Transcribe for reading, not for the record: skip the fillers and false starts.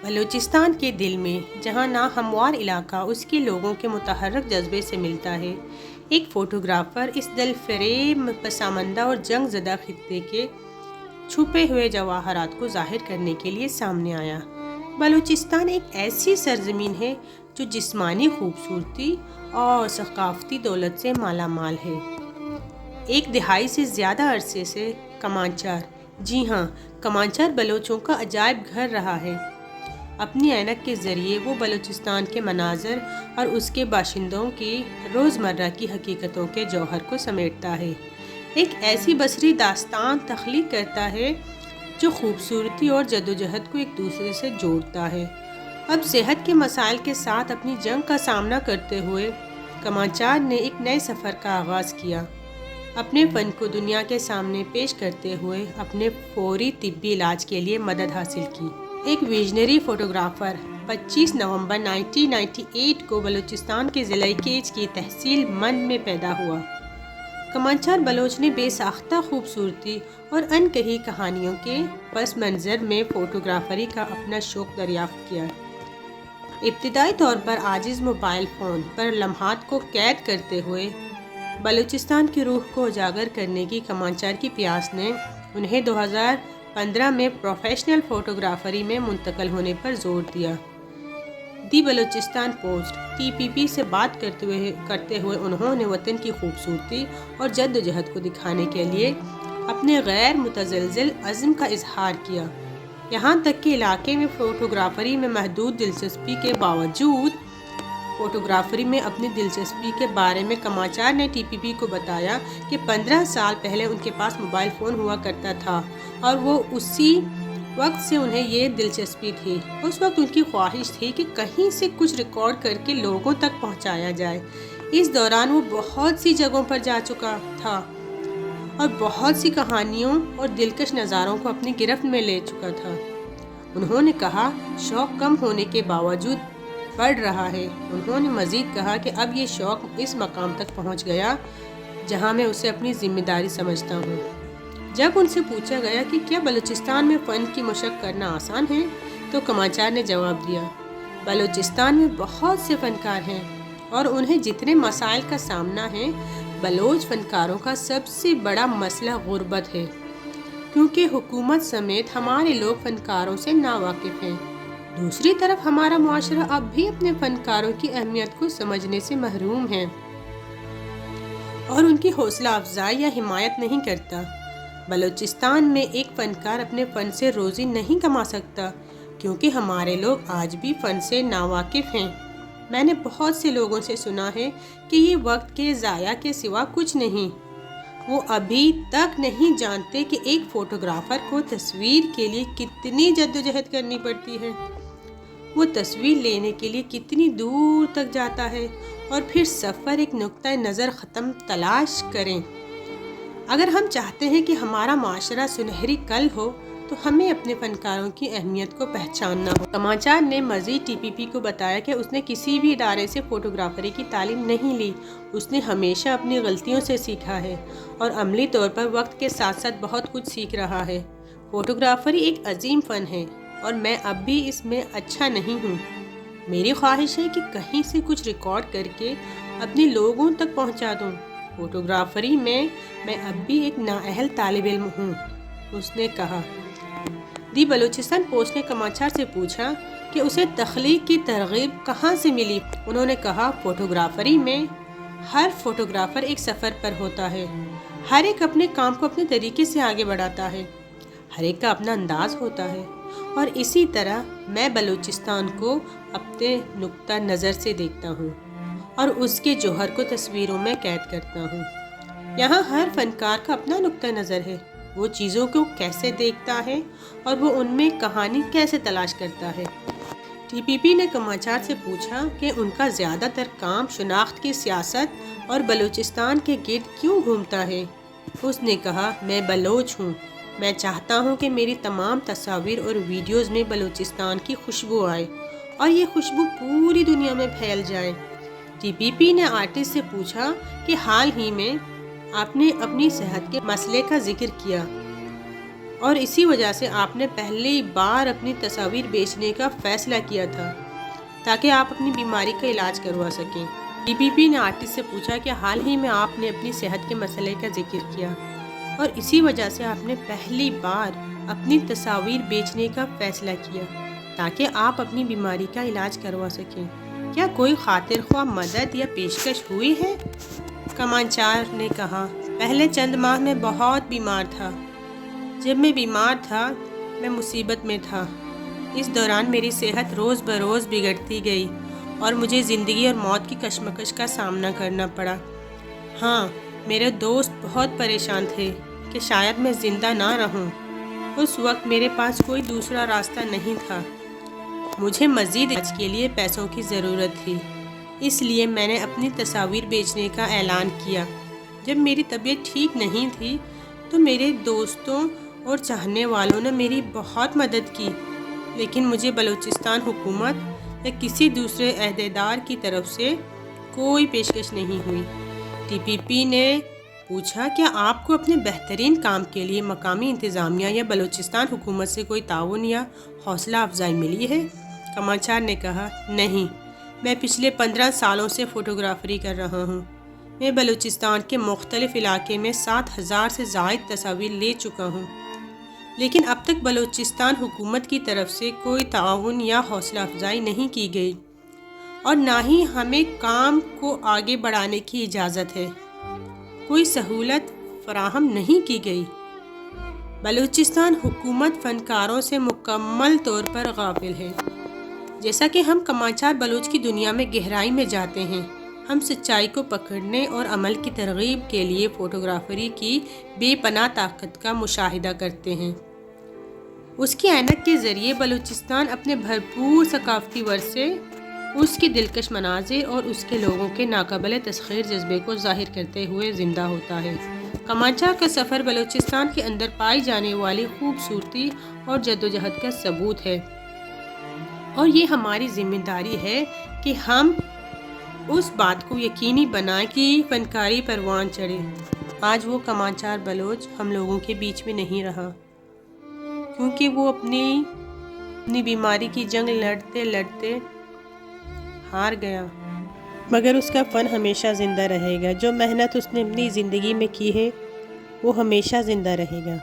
بلوچستان کے دل میں جہاں ناہموار علاقہ اس کے لوگوں کے متحرک جذبے سے ملتا ہے، ایک فوٹوگرافر اس دل فریب پسماندہ اور جنگ زدہ خطے کے چھپے ہوئے جواہرات کو ظاہر کرنے کے لیے سامنے آیا۔ بلوچستان ایک ایسی سرزمین ہے جو جسمانی خوبصورتی اور ثقافتی دولت سے مالا مال ہے۔ ایک دہائی سے زیادہ عرصے سے کمانچار، جی ہاں، کمانچار بلوچوں کا عجائب گھر رہا ہے۔ اپنی اینک کے ذریعے وہ بلوچستان کے مناظر اور اس کے باشندوں کی روزمرہ کی حقیقتوں کے جوہر کو سمیٹتا ہے، ایک ایسی بصری داستان تخلیق کرتا ہے جو خوبصورتی اور جدوجہد کو ایک دوسرے سے جوڑتا ہے۔ اب صحت کے مسائل کے ساتھ اپنی جنگ کا سامنا کرتے ہوئے کمانچار نے ایک نئے سفر کا آغاز کیا، اپنے فن کو دنیا کے سامنے پیش کرتے ہوئے اپنے فوری طبی علاج کے لیے مدد حاصل کی۔ ایک ویژنری فوٹوگرافر 25 نومبر 1998 کو بلوچستان کے ضلع کیچ کی تحصیل مند میں پیدا ہوا۔ کمانچار بلوچ نے بے ساختہ خوبصورتی اور ان کہی کہانیوں کے پس منظر میں فوٹوگرافری کا اپنا شوق دریافت کیا۔ ابتدائی طور پر عاجز موبائل فون پر لمحات کو قید کرتے ہوئے بلوچستان کی روح کو اجاگر کرنے کی کمانچار کی پیاس نے انہیں 2015 میں پروفیشنل فوٹوگرافری میں منتقل ہونے پر زور دیا۔ دی بلوچستان پوسٹ (TPP) سے بات کرتے ہوئے انہوں نے وطن کی خوبصورتی اور جدوجہد کو دکھانے کے لیے اپنے غیر متزلزل عزم کا اظہار کیا۔ یہاں تک کہ علاقے میں فوٹوگرافری میں محدود دلچسپی کے باوجود فوٹوگرافری میں اپنی دلچسپی کے بارے میں کمانچار نے TPP کو بتایا کہ 15 سال پہلے ان کے پاس موبائل فون ہوا کرتا تھا اور وہ اسی وقت سے انہیں یہ دلچسپی تھی۔ اس وقت ان کی خواہش تھی کہ کہیں سے کچھ ریکارڈ کر کے لوگوں تک پہنچایا جائے۔ اس دوران وہ بہت سی جگہوں پر جا چکا تھا اور بہت سی کہانیوں اور دلکش نظاروں کو اپنی گرفت میں لے چکا تھا۔ انہوں نے کہا، شوق کم ہونے کے باوجود بڑھ رہا ہے۔ انہوں نے مزید کہا کہ اب یہ شوق اس مقام تک پہنچ گیا جہاں میں اسے اپنی ذمہ داری سمجھتا ہوں۔ جب ان سے پوچھا گیا کہ کیا بلوچستان میں فن کی مشق کرنا آسان ہے تو کمانچار نے جواب دیا، بلوچستان میں بہت سے فنکار ہیں اور انہیں جتنے مسائل کا سامنا ہے، بلوچ فنکاروں کا سب سے بڑا مسئلہ غربت ہے، کیونکہ حکومت سمیت ہمارے لوگ فنکاروں سے ناواقف ہیں۔ دوسری طرف ہمارا معاشرہ اب بھی اپنے فنکاروں کی اہمیت کو سمجھنے سے محروم ہے اور ان کی حوصلہ افزائی یا حمایت نہیں کرتا۔ بلوچستان میں ایک فنکار اپنے فن سے روزی نہیں کما سکتا کیونکہ ہمارے لوگ آج بھی فن سے ناواقف ہیں۔ میں نے بہت سے لوگوں سے سنا ہے کہ یہ وقت کے ضائع کے سوا کچھ نہیں۔ وہ ابھی تک نہیں جانتے کہ ایک فوٹوگرافر کو تصویر کے لیے کتنی جدوجہد کرنی پڑتی ہے، وہ تصویر لینے کے لیے کتنی دور تک جاتا ہے اور پھر سفر ایک نقطۂ نظر ختم تلاش کریں۔ اگر ہم چاہتے ہیں کہ ہمارا معاشرہ سنہری کل ہو تو ہمیں اپنے فنکاروں کی اہمیت کو پہچاننا ہو۔ کمانچار نے مزید TPP کو بتایا کہ اس نے کسی بھی ادارے سے فوٹوگرافری کی تعلیم نہیں لی، اس نے ہمیشہ اپنی غلطیوں سے سیکھا ہے اور عملی طور پر وقت کے ساتھ ساتھ بہت کچھ سیکھ رہا ہے۔ فوٹوگرافری ایک عظیم فن ہے اور میں اب بھی اس میں اچھا نہیں ہوں۔ میری خواہش ہے کہ کہیں سے کچھ ریکارڈ کر کے اپنے لوگوں تک پہنچا دوں۔ فوٹوگرافری میں اب بھی ایک نااہل طالب علم ہوں، اس نے کہا۔ دی بلوچستان پوسٹ نے کمانچار سے پوچھا کہ اسے تخلیق کی ترغیب کہاں سے ملی۔ انہوں نے کہا، فوٹوگرافری میں ہر فوٹوگرافر ایک سفر پر ہوتا ہے، ہر ایک اپنے کام کو اپنے طریقے سے آگے بڑھاتا ہے، ہر ایک کا اپنا انداز ہوتا ہے، اور اسی طرح میں بلوچستان کو اپنے نقطہ نظر سے دیکھتا ہوں اور اس کے جوہر کو تصویروں میں قید کرتا ہوں۔ یہاں ہر فنکار کا اپنا نقطہ نظر ہے، وہ چیزوں کو کیسے دیکھتا ہے اور وہ ان میں کہانی کیسے تلاش کرتا ہے۔ TPP نے کمانچار سے پوچھا کہ ان کا زیادہ تر کام شناخت کی سیاست اور بلوچستان کے گرد کیوں گھومتا ہے۔ اس نے کہا، میں بلوچ ہوں، میں چاہتا ہوں کہ میری تمام تصاویر اور ویڈیوز میں بلوچستان کی خوشبو آئے اور یہ خوشبو پوری دنیا میں پھیل جائے۔ TPP نے آرٹسٹ سے پوچھا کہ حال ہی میں آپ نے اپنی صحت کے مسئلے کا ذکر کیا۔ اور اسی وجہ سے آپ نے پہلی بار اپنی تصاویر بیچنے کا فیصلہ کیا تھا تاکہ آپ اپنی بیماری کا علاج کروا سکیں۔ DPP نے آرٹسٹ سے پوچھا کہ حال ہی میں آپ نے اپنی صحت کے مسئلے کا ذکر کیا اور اسی وجہ سے آپ نے پہلی بار اپنی تصاویر بیچنے کا فیصلہ کیا تاکہ آپ اپنی بیماری کا علاج کروا سکیں۔ کیا کوئی خاطر خواہ مدد یا پیشکش ہوئی ہے؟ کمانچار نے کہا، پہلے چند ماہ میں بہت بیمار تھا۔ جب میں بیمار تھا میں مصیبت میں تھا۔ اس دوران میری صحت روز بروز بگڑتی گئی اور مجھے زندگی اور موت کی کشمکش کا سامنا کرنا پڑا۔ ہاں، میرے دوست بہت پریشان تھے کہ شاید میں زندہ نہ رہوں۔ اس وقت میرے پاس کوئی دوسرا راستہ نہیں تھا۔ مجھے مزید علاج کے لیے پیسوں کی ضرورت تھی، اس لیے میں نے اپنی تصاویر بیچنے کا اعلان کیا۔ جب میری طبیعت ٹھیک نہیں تھی تو میرے دوستوں اور چاہنے والوں نے میری بہت مدد کی، لیکن مجھے بلوچستان حکومت یا کسی دوسرے عہدیدار کی طرف سے کوئی پیشکش نہیں ہوئی۔ DPP نے پوچھا، کیا آپ کو اپنے بہترین کام کے لیے مقامی انتظامیہ یا بلوچستان حکومت سے کوئی تعاون یا حوصلہ افزائی ملی ہے؟ کمانچار نے کہا، نہیں، میں پچھلے 15 سالوں سے فوٹوگرافری کر رہا ہوں۔ میں بلوچستان کے مختلف علاقے میں 7,000 سے زائد تصاویر لے چکا ہوں، لیکن اب تک بلوچستان حکومت کی طرف سے کوئی تعاون یا حوصلہ افزائی نہیں کی گئی اور نہ ہی ہمیں کام کو آگے بڑھانے کی اجازت ہے۔ کوئی سہولت فراہم نہیں کی گئی۔ بلوچستان حکومت فنکاروں سے مکمل طور پر غافل ہے۔ جیسا کہ ہم کمانچار بلوچ کی دنیا میں گہرائی میں جاتے ہیں، ہم سچائی کو پکڑنے اور عمل کی ترغیب کے لیے فوٹوگرافری کی بے پناہ طاقت کا مشاہدہ کرتے ہیں۔ اس کی عینک کے ذریعے بلوچستان اپنے بھرپور ثقافتی ورثے، اس کے دلکش مناظر اور اس کے لوگوں کے ناقابل تسخیر جذبے کو ظاہر کرتے ہوئے زندہ ہوتا ہے۔ کمانچار کا سفر بلوچستان کے اندر پائی جانے والی خوبصورتی اور جدوجہد کا ثبوت ہے، اور یہ ہماری ذمہ داری ہے کہ ہم اس بات کو یقینی بنائیں کہ فنکاری پروان چڑھے۔ آج وہ کمانچار بلوچ ہم لوگوں کے بیچ میں نہیں رہا، کیونکہ وہ اپنی بیماری کی جنگ لڑتے لڑتے ہار گیا، مگر اس کا فن ہمیشہ زندہ رہے گا۔ جو محنت اس نے اپنی زندگی میں کی ہے وہ ہمیشہ زندہ رہے گا۔